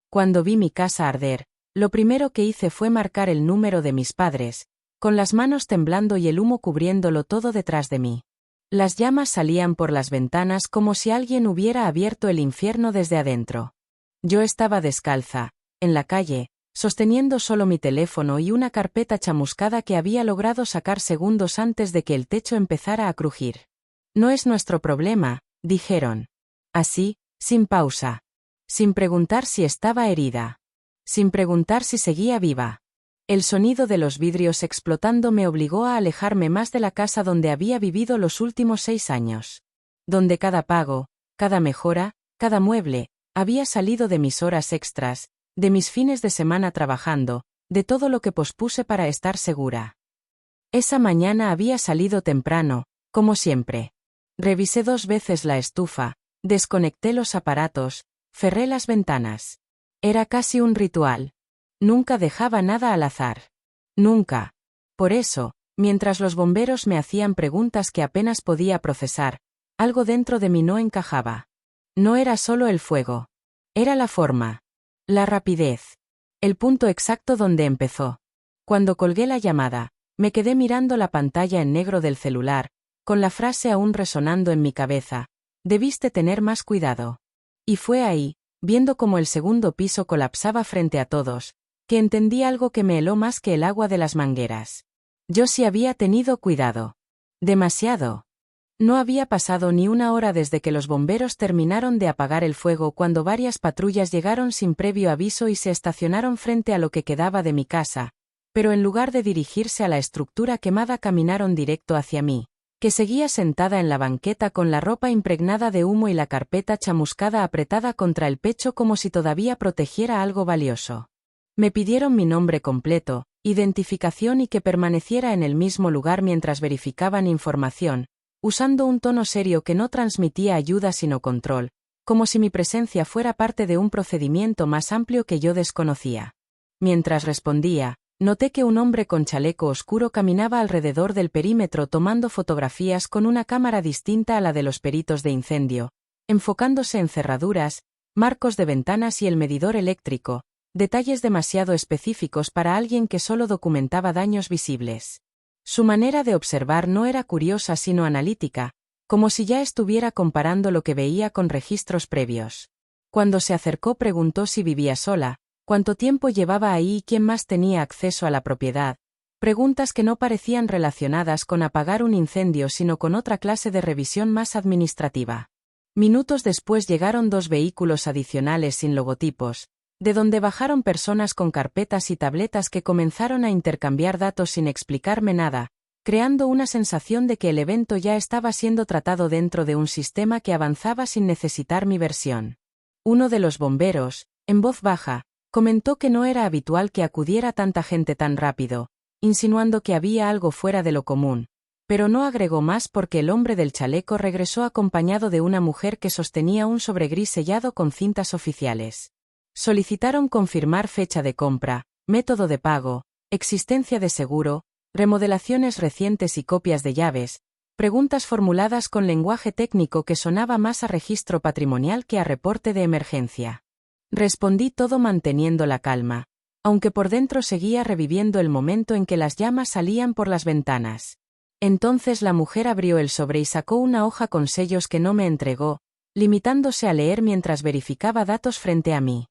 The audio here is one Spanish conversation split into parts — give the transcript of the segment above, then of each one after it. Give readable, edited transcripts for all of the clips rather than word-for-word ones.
Cuando vi mi casa arder, lo primero que hice fue marcar el número de mis padres, con las manos temblando y el humo cubriéndolo todo detrás de mí. Las llamas salían por las ventanas como si alguien hubiera abierto el infierno desde adentro. Yo estaba descalza, en la calle, sosteniendo solo mi teléfono y una carpeta chamuscada que había logrado sacar segundos antes de que el techo empezara a crujir. No es nuestro problema, dijeron. Así, sin pausa. Sin preguntar si estaba herida. Sin preguntar si seguía viva. El sonido de los vidrios explotando me obligó a alejarme más de la casa donde había vivido los últimos 6 años. Donde cada pago, cada mejora, cada mueble, había salido de mis horas extras, de mis fines de semana trabajando, de todo lo que pospuse para estar segura. Esa mañana había salido temprano, como siempre. Revisé 2 veces la estufa, desconecté los aparatos, cerré las ventanas. Era casi un ritual. Nunca dejaba nada al azar. Nunca. Por eso, mientras los bomberos me hacían preguntas que apenas podía procesar, algo dentro de mí no encajaba. No era solo el fuego. Era la forma. La rapidez. El punto exacto donde empezó. Cuando colgué la llamada, me quedé mirando la pantalla en negro del celular, con la frase aún resonando en mi cabeza: debiste tener más cuidado. Y fue ahí, viendo cómo el segundo piso colapsaba frente a todos, que entendí algo que me heló más que el agua de las mangueras. Yo sí había tenido cuidado. Demasiado. No había pasado ni una hora desde que los bomberos terminaron de apagar el fuego cuando varias patrullas llegaron sin previo aviso y se estacionaron frente a lo que quedaba de mi casa, pero en lugar de dirigirse a la estructura quemada caminaron directo hacia mí, que seguía sentada en la banqueta con la ropa impregnada de humo y la carpeta chamuscada apretada contra el pecho como si todavía protegiera algo valioso. Me pidieron mi nombre completo, identificación y que permaneciera en el mismo lugar mientras verificaban información, usando un tono serio que no transmitía ayuda sino control, como si mi presencia fuera parte de un procedimiento más amplio que yo desconocía. Mientras respondía, noté que un hombre con chaleco oscuro caminaba alrededor del perímetro tomando fotografías con una cámara distinta a la de los peritos de incendio, enfocándose en cerraduras, marcos de ventanas y el medidor eléctrico, detalles demasiado específicos para alguien que solo documentaba daños visibles. Su manera de observar no era curiosa sino analítica, como si ya estuviera comparando lo que veía con registros previos. Cuando se acercó preguntó si vivía sola, cuánto tiempo llevaba ahí y quién más tenía acceso a la propiedad, preguntas que no parecían relacionadas con apagar un incendio sino con otra clase de revisión más administrativa. Minutos después llegaron 2 vehículos adicionales sin logotipos, de donde bajaron personas con carpetas y tabletas que comenzaron a intercambiar datos sin explicarme nada, creando una sensación de que el evento ya estaba siendo tratado dentro de un sistema que avanzaba sin necesitar mi versión. Uno de los bomberos, en voz baja, comentó que no era habitual que acudiera tanta gente tan rápido, insinuando que había algo fuera de lo común, pero no agregó más porque el hombre del chaleco regresó acompañado de una mujer que sostenía un sobre gris sellado con cintas oficiales. Solicitaron confirmar fecha de compra, método de pago, existencia de seguro, remodelaciones recientes y copias de llaves, preguntas formuladas con lenguaje técnico que sonaba más a registro patrimonial que a reporte de emergencia. Respondí todo manteniendo la calma, aunque por dentro seguía reviviendo el momento en que las llamas salían por las ventanas. Entonces la mujer abrió el sobre y sacó una hoja con sellos que no me entregó, limitándose a leer mientras verificaba datos frente a mí.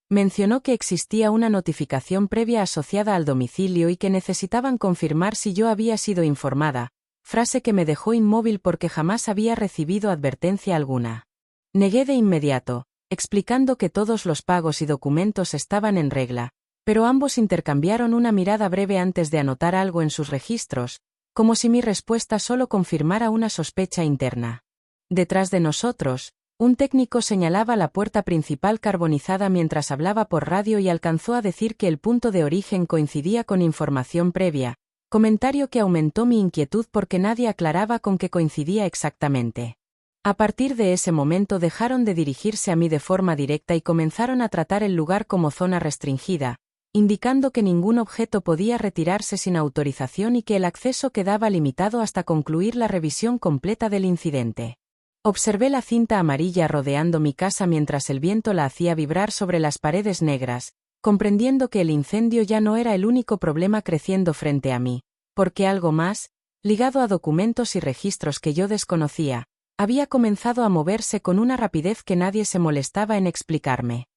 Mencionó que existía una notificación previa asociada al domicilio y que necesitaban confirmar si yo había sido informada, frase que me dejó inmóvil porque jamás había recibido advertencia alguna. Negué de inmediato, explicando que todos los pagos y documentos estaban en regla, pero ambos intercambiaron una mirada breve antes de anotar algo en sus registros, como si mi respuesta solo confirmara una sospecha interna. Detrás de nosotros, un técnico señalaba la puerta principal carbonizada mientras hablaba por radio y alcanzó a decir que el punto de origen coincidía con información previa, comentario que aumentó mi inquietud porque nadie aclaraba con qué coincidía exactamente. A partir de ese momento dejaron de dirigirse a mí de forma directa y comenzaron a tratar el lugar como zona restringida, indicando que ningún objeto podía retirarse sin autorización y que el acceso quedaba limitado hasta concluir la revisión completa del incidente. Observé la cinta amarilla rodeando mi casa mientras el viento la hacía vibrar sobre las paredes negras, comprendiendo que el incendio ya no era el único problema creciendo frente a mí, porque algo más, ligado a documentos y registros que yo desconocía, había comenzado a moverse con una rapidez que nadie se molestaba en explicarme.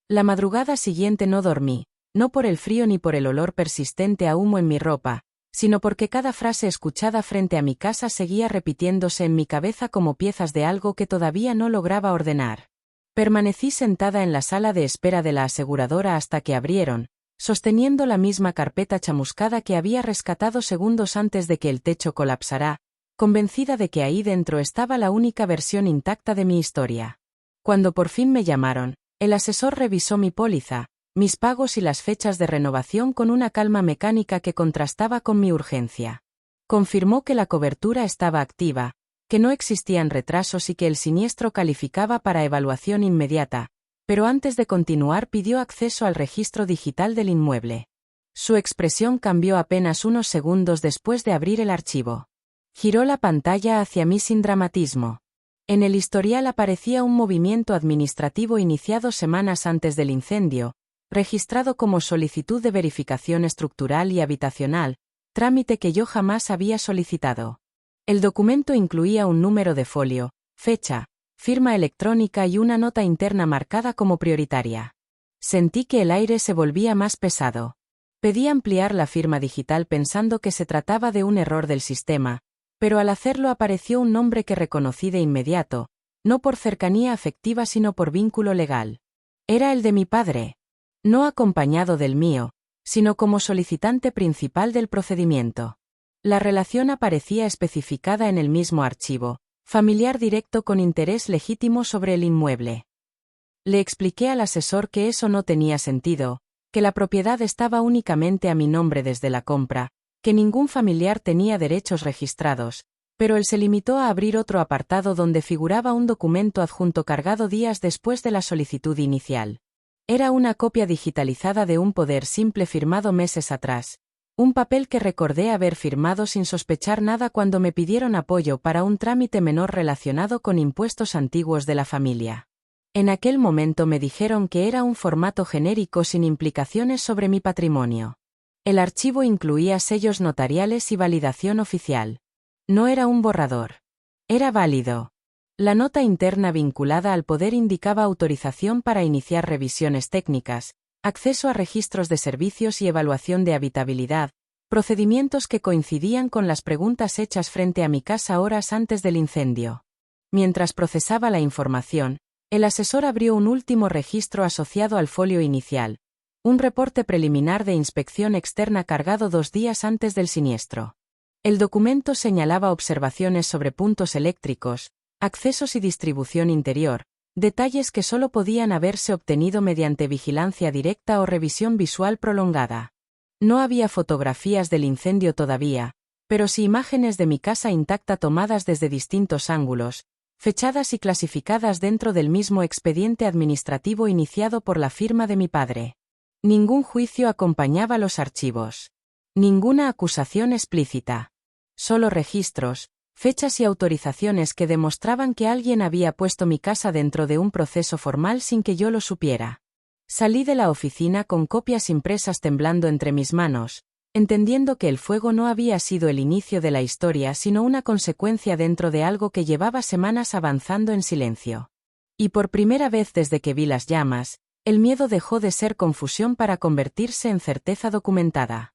La madrugada siguiente no dormí, no por el frío ni por el olor persistente a humo en mi ropa, sino porque cada frase escuchada frente a mi casa seguía repitiéndose en mi cabeza como piezas de algo que todavía no lograba ordenar. Permanecí sentada en la sala de espera de la aseguradora hasta que abrieron, sosteniendo la misma carpeta chamuscada que había rescatado segundos antes de que el techo colapsara, convencida de que ahí dentro estaba la única versión intacta de mi historia. Cuando por fin me llamaron, el asesor revisó mi póliza, mis pagos y las fechas de renovación con una calma mecánica que contrastaba con mi urgencia. Confirmó que la cobertura estaba activa, que no existían retrasos y que el siniestro calificaba para evaluación inmediata, pero antes de continuar pidió acceso al registro digital del inmueble. Su expresión cambió apenas unos segundos después de abrir el archivo. Giró la pantalla hacia mí sin dramatismo. En el historial aparecía un movimiento administrativo iniciado semanas antes del incendio, registrado como solicitud de verificación estructural y habitacional, trámite que yo jamás había solicitado. El documento incluía un número de folio, fecha, firma electrónica y una nota interna marcada como prioritaria. Sentí que el aire se volvía más pesado. Pedí ampliar la firma digital pensando que se trataba de un error del sistema, pero al hacerlo apareció un nombre que reconocí de inmediato, no por cercanía afectiva sino por vínculo legal. Era el de mi padre. No acompañado del mío, sino como solicitante principal del procedimiento. La relación aparecía especificada en el mismo archivo, familiar directo con interés legítimo sobre el inmueble. Le expliqué al asesor que eso no tenía sentido, que la propiedad estaba únicamente a mi nombre desde la compra, que ningún familiar tenía derechos registrados, pero él se limitó a abrir otro apartado donde figuraba un documento adjunto cargado días después de la solicitud inicial. Era una copia digitalizada de un poder simple firmado meses atrás, un papel que recordé haber firmado sin sospechar nada cuando me pidieron apoyo para un trámite menor relacionado con impuestos antiguos de la familia. En aquel momento me dijeron que era un formato genérico sin implicaciones sobre mi patrimonio. El archivo incluía sellos notariales y validación oficial. No era un borrador. Era válido. La nota interna vinculada al poder indicaba autorización para iniciar revisiones técnicas, acceso a registros de servicios y evaluación de habitabilidad, procedimientos que coincidían con las preguntas hechas frente a mi casa horas antes del incendio. Mientras procesaba la información, el asesor abrió un último registro asociado al folio inicial, un reporte preliminar de inspección externa cargado 2 días antes del siniestro. El documento señalaba observaciones sobre puntos eléctricos, accesos y distribución interior, detalles que solo podían haberse obtenido mediante vigilancia directa o revisión visual prolongada. No había fotografías del incendio todavía, pero sí imágenes de mi casa intacta tomadas desde distintos ángulos, fechadas y clasificadas dentro del mismo expediente administrativo iniciado por la firma de mi padre. Ningún juicio acompañaba los archivos. Ninguna acusación explícita. Solo registros, fechas y autorizaciones que demostraban que alguien había puesto mi casa dentro de un proceso formal sin que yo lo supiera. Salí de la oficina con copias impresas temblando entre mis manos, entendiendo que el fuego no había sido el inicio de la historia sino una consecuencia dentro de algo que llevaba semanas avanzando en silencio. Y por primera vez desde que vi las llamas, el miedo dejó de ser confusión para convertirse en certeza documentada.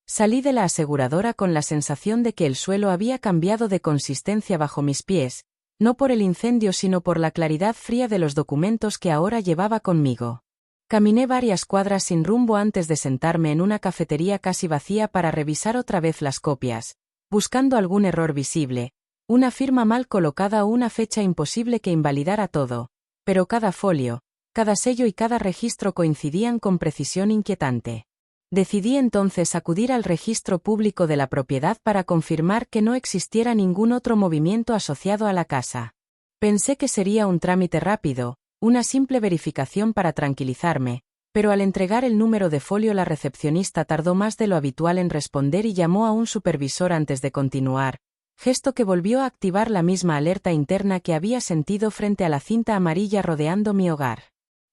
Salí de la aseguradora con la sensación de que el suelo había cambiado de consistencia bajo mis pies, no por el incendio sino por la claridad fría de los documentos que ahora llevaba conmigo. Caminé varias cuadras sin rumbo antes de sentarme en una cafetería casi vacía para revisar otra vez las copias, buscando algún error visible, una firma mal colocada o una fecha imposible que invalidara todo, pero cada folio, cada sello y cada registro coincidían con precisión inquietante. Decidí entonces acudir al registro público de la propiedad para confirmar que no existiera ningún otro movimiento asociado a la casa. Pensé que sería un trámite rápido, una simple verificación para tranquilizarme, pero al entregar el número de folio la recepcionista tardó más de lo habitual en responder y llamó a un supervisor antes de continuar, gesto que volvió a activar la misma alerta interna que había sentido frente a la cinta amarilla rodeando mi hogar.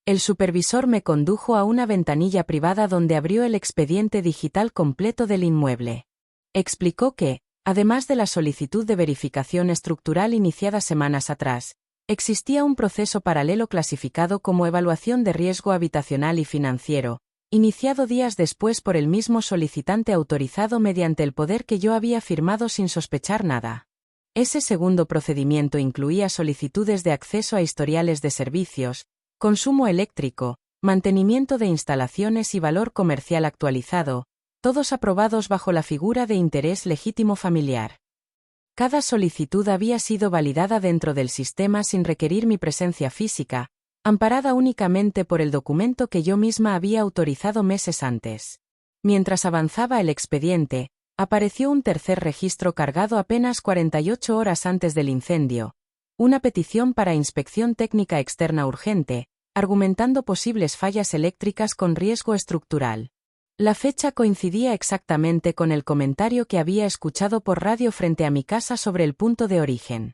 El supervisor me condujo a una ventanilla privada donde abrió el expediente digital completo del inmueble. Explicó que, además de la solicitud de verificación estructural iniciada semanas atrás, existía un proceso paralelo clasificado como evaluación de riesgo habitacional y financiero, iniciado días después por el mismo solicitante autorizado mediante el poder que yo había firmado sin sospechar nada. Ese segundo procedimiento incluía solicitudes de acceso a historiales de servicios, consumo eléctrico, mantenimiento de instalaciones y valor comercial actualizado, todos aprobados bajo la figura de interés legítimo familiar. Cada solicitud había sido validada dentro del sistema sin requerir mi presencia física, amparada únicamente por el documento que yo misma había autorizado meses antes. Mientras avanzaba el expediente, apareció un tercer registro cargado apenas 48 horas antes del incendio, una petición para inspección técnica externa urgente, argumentando posibles fallas eléctricas con riesgo estructural. La fecha coincidía exactamente con el comentario que había escuchado por radio frente a mi casa sobre el punto de origen.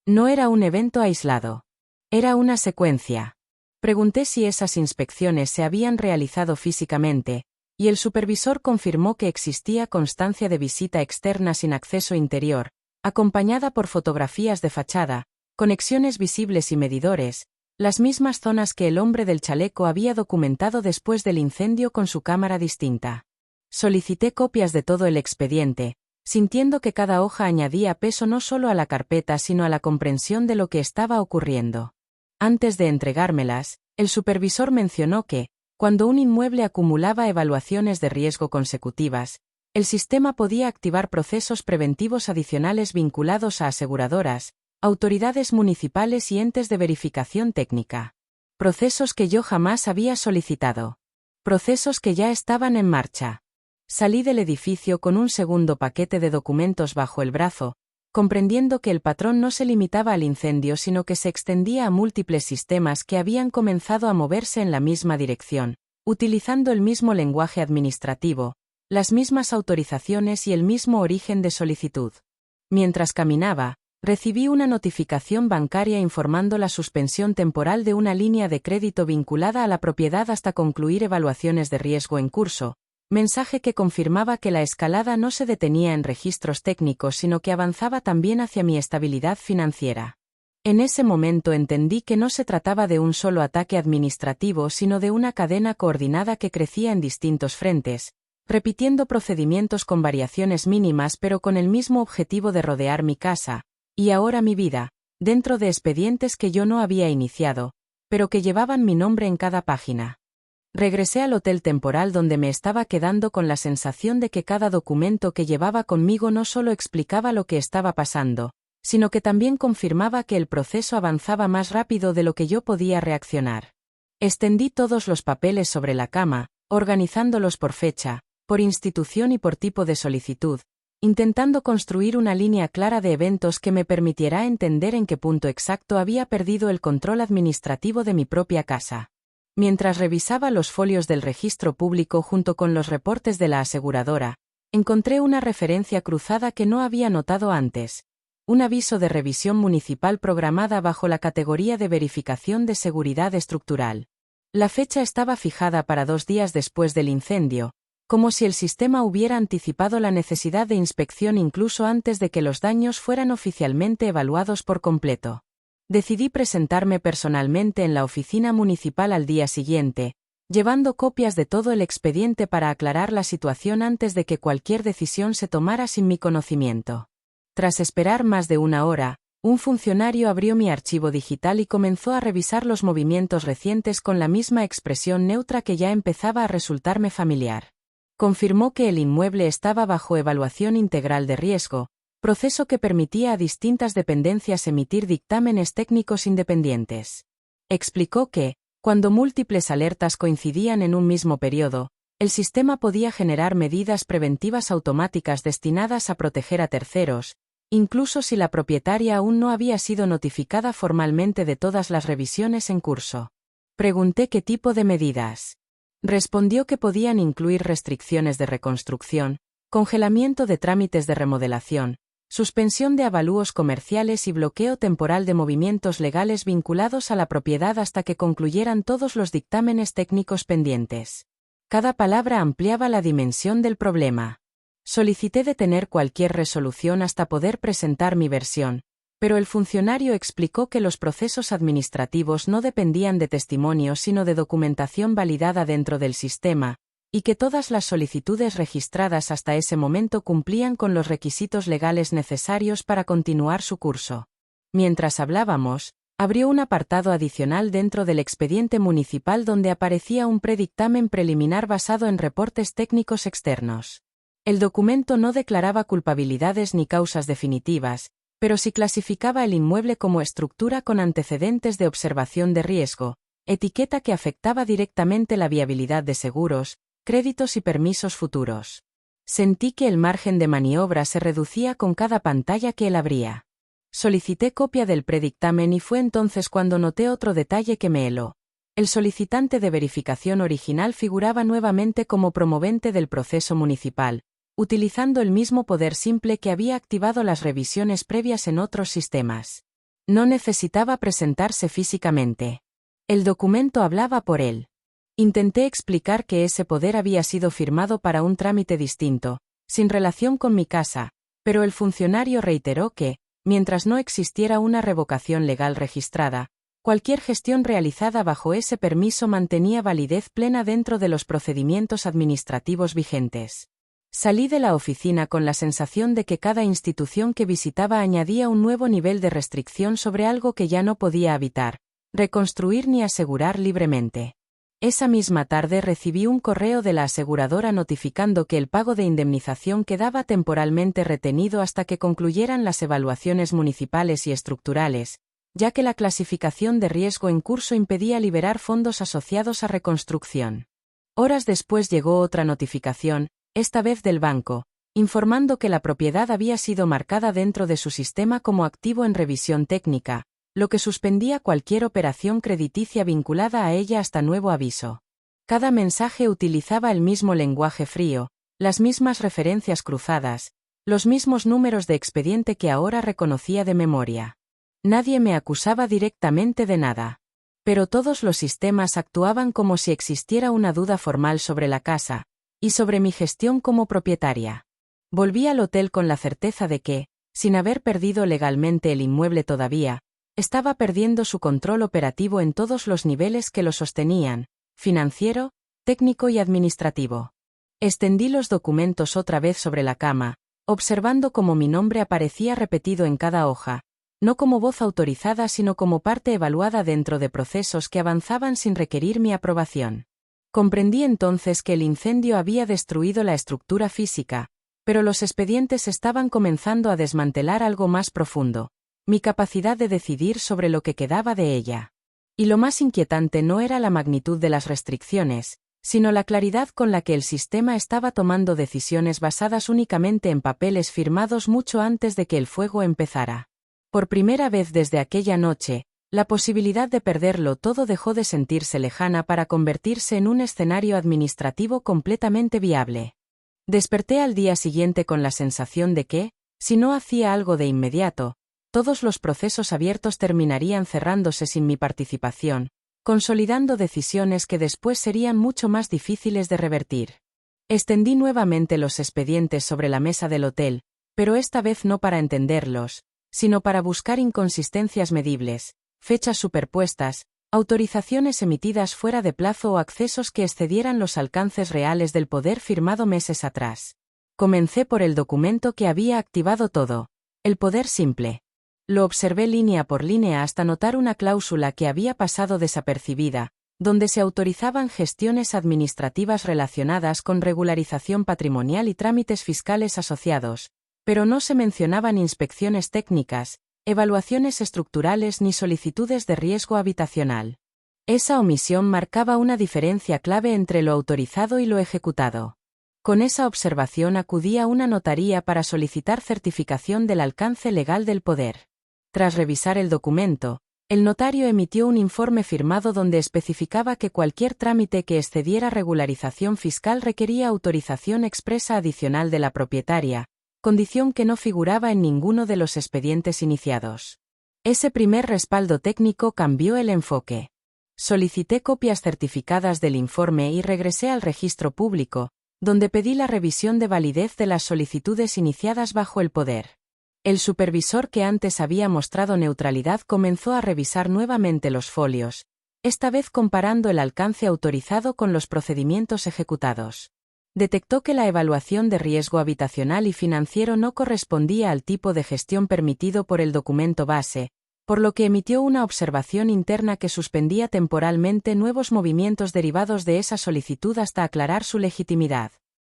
No era un evento aislado. Era una secuencia. Pregunté si esas inspecciones se habían realizado físicamente, y el supervisor confirmó que existía constancia de visita externa sin acceso interior, acompañada por fotografías de fachada, conexiones visibles y medidores, las mismas zonas que el hombre del chaleco había documentado después del incendio con su cámara distinta. Solicité copias de todo el expediente, sintiendo que cada hoja añadía peso no solo a la carpeta sino a la comprensión de lo que estaba ocurriendo. Antes de entregármelas, el supervisor mencionó que, cuando un inmueble acumulaba evaluaciones de riesgo consecutivas, el sistema podía activar procesos preventivos adicionales vinculados a aseguradoras, autoridades municipales y entes de verificación técnica. Procesos que yo jamás había solicitado. Procesos que ya estaban en marcha. Salí del edificio con un segundo paquete de documentos bajo el brazo, comprendiendo que el patrón no se limitaba al incendio sino que se extendía a múltiples sistemas que habían comenzado a moverse en la misma dirección, utilizando el mismo lenguaje administrativo, las mismas autorizaciones y el mismo origen de solicitud. Mientras caminaba, recibí una notificación bancaria informando la suspensión temporal de una línea de crédito vinculada a la propiedad hasta concluir evaluaciones de riesgo en curso, mensaje que confirmaba que la escalada no se detenía en registros técnicos sino que avanzaba también hacia mi estabilidad financiera. En ese momento entendí que no se trataba de un solo ataque administrativo sino de una cadena coordinada que crecía en distintos frentes, repitiendo procedimientos con variaciones mínimas pero con el mismo objetivo de rodear mi casa, y ahora mi vida, dentro de expedientes que yo no había iniciado, pero que llevaban mi nombre en cada página. Regresé al hotel temporal donde me estaba quedando con la sensación de que cada documento que llevaba conmigo no solo explicaba lo que estaba pasando, sino que también confirmaba que el proceso avanzaba más rápido de lo que yo podía reaccionar. Extendí todos los papeles sobre la cama, organizándolos por fecha, por institución y por tipo de solicitud, intentando construir una línea clara de eventos que me permitiera entender en qué punto exacto había perdido el control administrativo de mi propia casa. Mientras revisaba los folios del registro público junto con los reportes de la aseguradora, encontré una referencia cruzada que no había notado antes. Un aviso de revisión municipal programada bajo la categoría de verificación de seguridad estructural. La fecha estaba fijada para 2 días después del incendio, como si el sistema hubiera anticipado la necesidad de inspección incluso antes de que los daños fueran oficialmente evaluados por completo. Decidí presentarme personalmente en la oficina municipal al día siguiente, llevando copias de todo el expediente para aclarar la situación antes de que cualquier decisión se tomara sin mi conocimiento. Tras esperar más de 1 hora, un funcionario abrió mi archivo digital y comenzó a revisar los movimientos recientes con la misma expresión neutra que ya empezaba a resultarme familiar. Confirmó que el inmueble estaba bajo evaluación integral de riesgo, proceso que permitía a distintas dependencias emitir dictámenes técnicos independientes. Explicó que, cuando múltiples alertas coincidían en un mismo periodo, el sistema podía generar medidas preventivas automáticas destinadas a proteger a terceros, incluso si la propietaria aún no había sido notificada formalmente de todas las revisiones en curso. Pregunté qué tipo de medidas. Respondió que podían incluir restricciones de reconstrucción, congelamiento de trámites de remodelación, suspensión de avalúos comerciales y bloqueo temporal de movimientos legales vinculados a la propiedad hasta que concluyeran todos los dictámenes técnicos pendientes. Cada palabra ampliaba la dimensión del problema. Solicité detener cualquier resolución hasta poder presentar mi versión, pero el funcionario explicó que los procesos administrativos no dependían de testimonios sino de documentación validada dentro del sistema, y que todas las solicitudes registradas hasta ese momento cumplían con los requisitos legales necesarios para continuar su curso. Mientras hablábamos, abrió un apartado adicional dentro del expediente municipal donde aparecía un predictamen preliminar basado en reportes técnicos externos. El documento no declaraba culpabilidades ni causas definitivas, pero sí clasificaba el inmueble como estructura con antecedentes de observación de riesgo, etiqueta que afectaba directamente la viabilidad de seguros, créditos y permisos futuros. Sentí que el margen de maniobra se reducía con cada pantalla que él abría. Solicité copia del predictamen y fue entonces cuando noté otro detalle que me heló. El solicitante de verificación original figuraba nuevamente como promovente del proceso municipal, utilizando el mismo poder simple que había activado las revisiones previas en otros sistemas. No necesitaba presentarse físicamente. El documento hablaba por él. Intenté explicar que ese poder había sido firmado para un trámite distinto, sin relación con mi casa, pero el funcionario reiteró que, mientras no existiera una revocación legal registrada, cualquier gestión realizada bajo ese permiso mantenía validez plena dentro de los procedimientos administrativos vigentes. Salí de la oficina con la sensación de que cada institución que visitaba añadía un nuevo nivel de restricción sobre algo que ya no podía habitar, reconstruir ni asegurar libremente. Esa misma tarde recibí un correo de la aseguradora notificando que el pago de indemnización quedaba temporalmente retenido hasta que concluyeran las evaluaciones municipales y estructurales, ya que la clasificación de riesgo en curso impedía liberar fondos asociados a reconstrucción. Horas después llegó otra notificación, esta vez del banco, informando que la propiedad había sido marcada dentro de su sistema como activo en revisión técnica, lo que suspendía cualquier operación crediticia vinculada a ella hasta nuevo aviso. Cada mensaje utilizaba el mismo lenguaje frío, las mismas referencias cruzadas, los mismos números de expediente que ahora reconocía de memoria. Nadie me acusaba directamente de nada. Pero todos los sistemas actuaban como si existiera una duda formal sobre la casa, y sobre mi gestión como propietaria. Volví al hotel con la certeza de que, sin haber perdido legalmente el inmueble todavía, estaba perdiendo su control operativo en todos los niveles que lo sostenían, financiero, técnico y administrativo. Extendí los documentos otra vez sobre la cama, observando cómo mi nombre aparecía repetido en cada hoja, no como voz autorizada sino como parte evaluada dentro de procesos que avanzaban sin requerir mi aprobación. Comprendí entonces que el incendio había destruido la estructura física, pero los expedientes estaban comenzando a desmantelar algo más profundo, mi capacidad de decidir sobre lo que quedaba de ella. Y lo más inquietante no era la magnitud de las restricciones, sino la claridad con la que el sistema estaba tomando decisiones basadas únicamente en papeles firmados mucho antes de que el fuego empezara. Por primera vez desde aquella noche, la posibilidad de perderlo todo dejó de sentirse lejana para convertirse en un escenario administrativo completamente viable. Desperté al día siguiente con la sensación de que, si no hacía algo de inmediato, todos los procesos abiertos terminarían cerrándose sin mi participación, consolidando decisiones que después serían mucho más difíciles de revertir. Extendí nuevamente los expedientes sobre la mesa del hotel, pero esta vez no para entenderlos, sino para buscar inconsistencias medibles, fechas superpuestas, autorizaciones emitidas fuera de plazo o accesos que excedieran los alcances reales del poder firmado meses atrás. Comencé por el documento que había activado todo, el poder simple. Lo observé línea por línea hasta notar una cláusula que había pasado desapercibida, donde se autorizaban gestiones administrativas relacionadas con regularización patrimonial y trámites fiscales asociados, pero no se mencionaban inspecciones técnicas, evaluaciones estructurales ni solicitudes de riesgo habitacional. Esa omisión marcaba una diferencia clave entre lo autorizado y lo ejecutado. Con esa observación acudí a una notaría para solicitar certificación del alcance legal del poder. Tras revisar el documento, el notario emitió un informe firmado donde especificaba que cualquier trámite que excediera regularización fiscal requería autorización expresa adicional de la propietaria, condición que no figuraba en ninguno de los expedientes iniciados. Ese primer respaldo técnico cambió el enfoque. Solicité copias certificadas del informe y regresé al registro público, donde pedí la revisión de validez de las solicitudes iniciadas bajo el poder. El supervisor que antes había mostrado neutralidad comenzó a revisar nuevamente los folios, esta vez comparando el alcance autorizado con los procedimientos ejecutados. Detectó que la evaluación de riesgo habitacional y financiero no correspondía al tipo de gestión permitido por el documento base, por lo que emitió una observación interna que suspendía temporalmente nuevos movimientos derivados de esa solicitud hasta aclarar su legitimidad.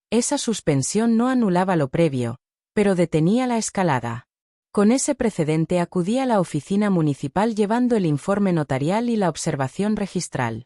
Esa suspensión no anulaba lo previo, pero detenía la escalada. Con ese precedente acudí a la oficina municipal llevando el informe notarial y la observación registral.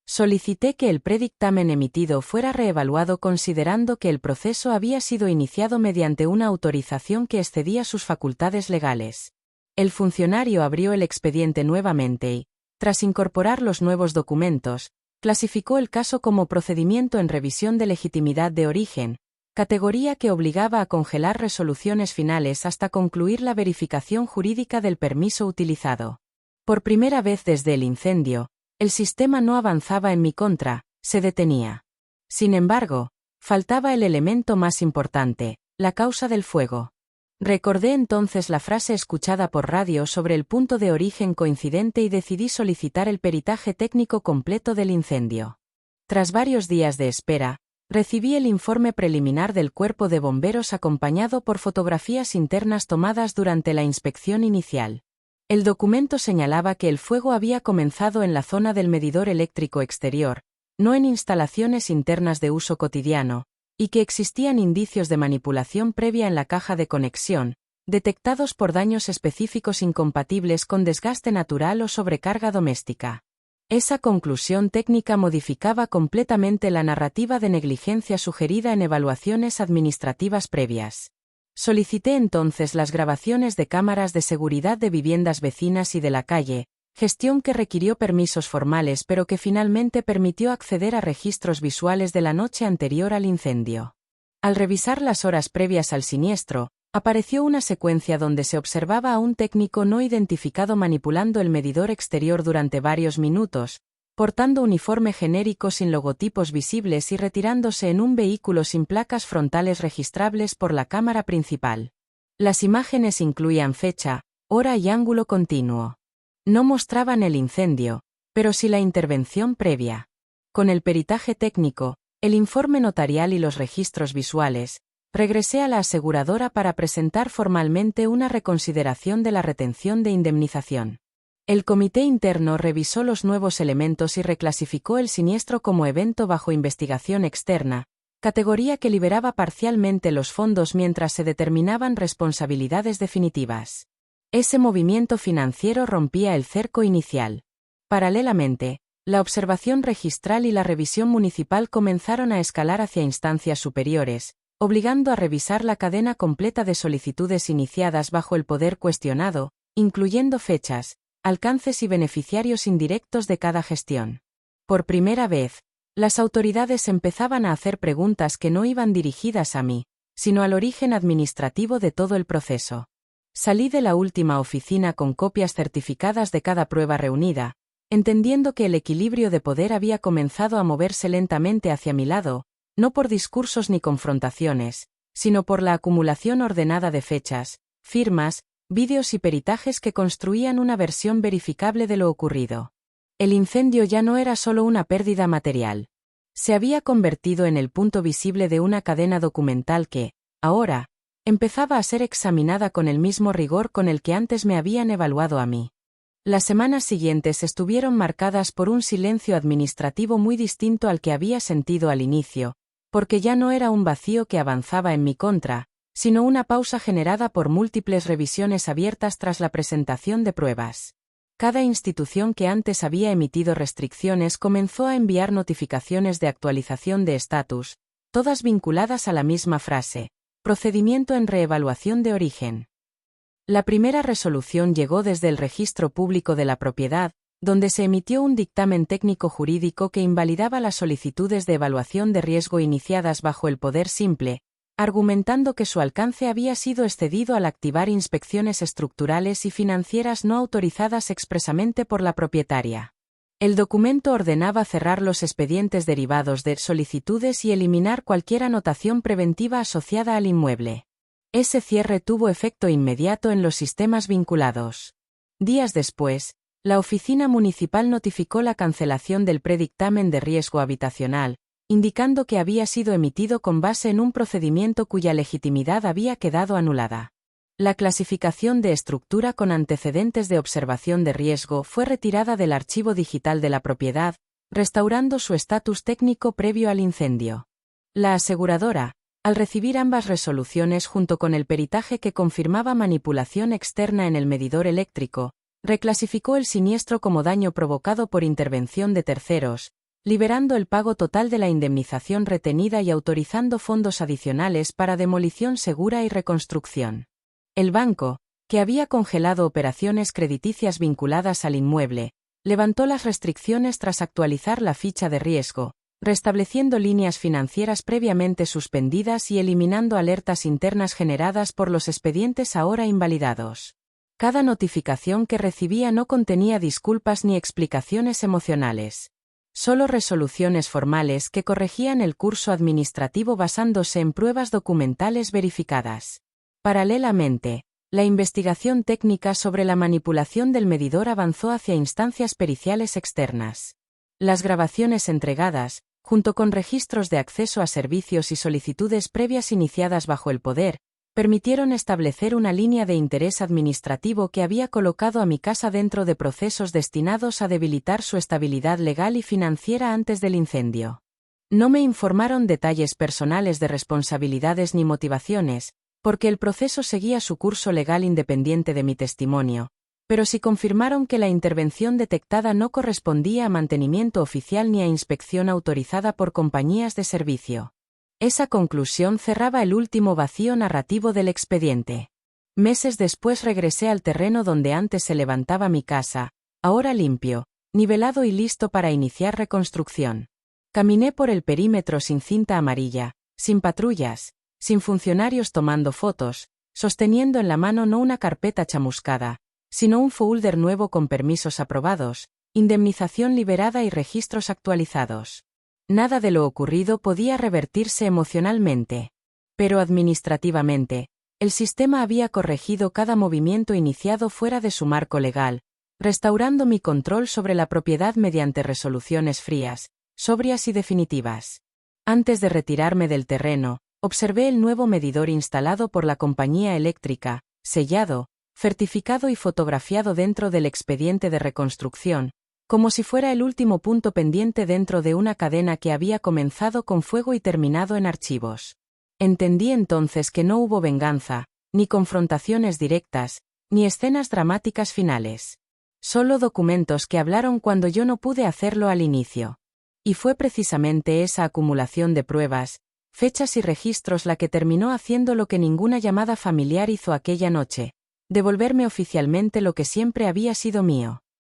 Solicité que el predictamen emitido fuera reevaluado considerando que el proceso había sido iniciado mediante una autorización que excedía sus facultades legales. El funcionario abrió el expediente nuevamente y, tras incorporar los nuevos documentos, clasificó el caso como procedimiento en revisión de legitimidad de origen, categoría que obligaba a congelar resoluciones finales hasta concluir la verificación jurídica del permiso utilizado. Por primera vez desde el incendio, el sistema no avanzaba en mi contra, se detenía. Sin embargo, faltaba el elemento más importante, la causa del fuego. Recordé entonces la frase escuchada por radio sobre el punto de origen coincidente y decidí solicitar el peritaje técnico completo del incendio. Tras varios días de espera, recibí el informe preliminar del Cuerpo de Bomberos acompañado por fotografías internas tomadas durante la inspección inicial. El documento señalaba que el fuego había comenzado en la zona del medidor eléctrico exterior, no en instalaciones internas de uso cotidiano, y que existían indicios de manipulación previa en la caja de conexión, detectados por daños específicos incompatibles con desgaste natural o sobrecarga doméstica. Esa conclusión técnica modificaba completamente la narrativa de negligencia sugerida en evaluaciones administrativas previas. Solicité entonces las grabaciones de cámaras de seguridad de viviendas vecinas y de la calle, gestión que requirió permisos formales pero que finalmente permitió acceder a registros visuales de la noche anterior al incendio. Al revisar las horas previas al siniestro, apareció una secuencia donde se observaba a un técnico no identificado manipulando el medidor exterior durante varios minutos, portando uniforme genérico sin logotipos visibles y retirándose en un vehículo sin placas frontales registrables por la cámara principal. Las imágenes incluían fecha, hora y ángulo continuo. No mostraban el incendio, pero sí la intervención previa. Con el peritaje técnico, el informe notarial y los registros visuales, regresé a la aseguradora para presentar formalmente una reconsideración de la retención de indemnización. El comité interno revisó los nuevos elementos y reclasificó el siniestro como evento bajo investigación externa, categoría que liberaba parcialmente los fondos mientras se determinaban responsabilidades definitivas. Ese movimiento financiero rompía el cerco inicial. Paralelamente, la observación registral y la revisión municipal comenzaron a escalar hacia instancias superiores, obligando a revisar la cadena completa de solicitudes iniciadas bajo el poder cuestionado, incluyendo fechas, alcances y beneficiarios indirectos de cada gestión. Por primera vez, las autoridades empezaban a hacer preguntas que no iban dirigidas a mí, sino al origen administrativo de todo el proceso. Salí de la última oficina con copias certificadas de cada prueba reunida, entendiendo que el equilibrio de poder había comenzado a moverse lentamente hacia mi lado, no por discursos ni confrontaciones, sino por la acumulación ordenada de fechas, firmas, vídeos y peritajes que construían una versión verificable de lo ocurrido. El incendio ya no era solo una pérdida material. Se había convertido en el punto visible de una cadena documental que, ahora, empezaba a ser examinada con el mismo rigor con el que antes me habían evaluado a mí. Las semanas siguientes estuvieron marcadas por un silencio administrativo muy distinto al que había sentido al inicio, porque ya no era un vacío que avanzaba en mi contra, sino una pausa generada por múltiples revisiones abiertas tras la presentación de pruebas. Cada institución que antes había emitido restricciones comenzó a enviar notificaciones de actualización de estatus, todas vinculadas a la misma frase: procedimiento en reevaluación de origen. La primera resolución llegó desde el Registro Público de la Propiedad, donde se emitió un dictamen técnico jurídico que invalidaba las solicitudes de evaluación de riesgo iniciadas bajo el poder simple, argumentando que su alcance había sido excedido al activar inspecciones estructurales y financieras no autorizadas expresamente por la propietaria. El documento ordenaba cerrar los expedientes derivados de solicitudes y eliminar cualquier anotación preventiva asociada al inmueble. Ese cierre tuvo efecto inmediato en los sistemas vinculados. Días después, la oficina municipal notificó la cancelación del predictamen de riesgo habitacional, indicando que había sido emitido con base en un procedimiento cuya legitimidad había quedado anulada. La clasificación de estructura con antecedentes de observación de riesgo fue retirada del archivo digital de la propiedad, restaurando su estatus técnico previo al incendio. La aseguradora, al recibir ambas resoluciones junto con el peritaje que confirmaba manipulación externa en el medidor eléctrico, reclasificó el siniestro como daño provocado por intervención de terceros, liberando el pago total de la indemnización retenida y autorizando fondos adicionales para demolición segura y reconstrucción. El banco, que había congelado operaciones crediticias vinculadas al inmueble, levantó las restricciones tras actualizar la ficha de riesgo, restableciendo líneas financieras previamente suspendidas y eliminando alertas internas generadas por los expedientes ahora invalidados. Cada notificación que recibía no contenía disculpas ni explicaciones emocionales. Solo resoluciones formales que corregían el curso administrativo basándose en pruebas documentales verificadas. Paralelamente, la investigación técnica sobre la manipulación del medidor avanzó hacia instancias periciales externas. Las grabaciones entregadas, junto con registros de acceso a servicios y solicitudes previas iniciadas bajo el poder, permitieron establecer una línea de interés administrativo que había colocado a mi casa dentro de procesos destinados a debilitar su estabilidad legal y financiera antes del incendio. No me informaron detalles personales de responsabilidades ni motivaciones, porque el proceso seguía su curso legal independiente de mi testimonio, pero sí confirmaron que la intervención detectada no correspondía a mantenimiento oficial ni a inspección autorizada por compañías de servicio. Esa conclusión cerraba el último vacío narrativo del expediente. Meses después regresé al terreno donde antes se levantaba mi casa, ahora limpio, nivelado y listo para iniciar reconstrucción. Caminé por el perímetro sin cinta amarilla, sin patrullas, sin funcionarios tomando fotos, sosteniendo en la mano no una carpeta chamuscada, sino un folder nuevo con permisos aprobados, indemnización liberada y registros actualizados. Nada de lo ocurrido podía revertirse emocionalmente. Pero administrativamente, el sistema había corregido cada movimiento iniciado fuera de su marco legal, restaurando mi control sobre la propiedad mediante resoluciones frías, sobrias y definitivas. Antes de retirarme del terreno, observé el nuevo medidor instalado por la compañía eléctrica, sellado, certificado y fotografiado dentro del expediente de reconstrucción, como si fuera el último punto pendiente dentro de una cadena que había comenzado con fuego y terminado en archivos. Entendí entonces que no hubo venganza, ni confrontaciones directas, ni escenas dramáticas finales. Solo documentos que hablaron cuando yo no pude hacerlo al inicio. Y fue precisamente esa acumulación de pruebas, fechas y registros la que terminó haciendo lo que ninguna llamada familiar hizo aquella noche: devolverme oficialmente lo que siempre había sido mío.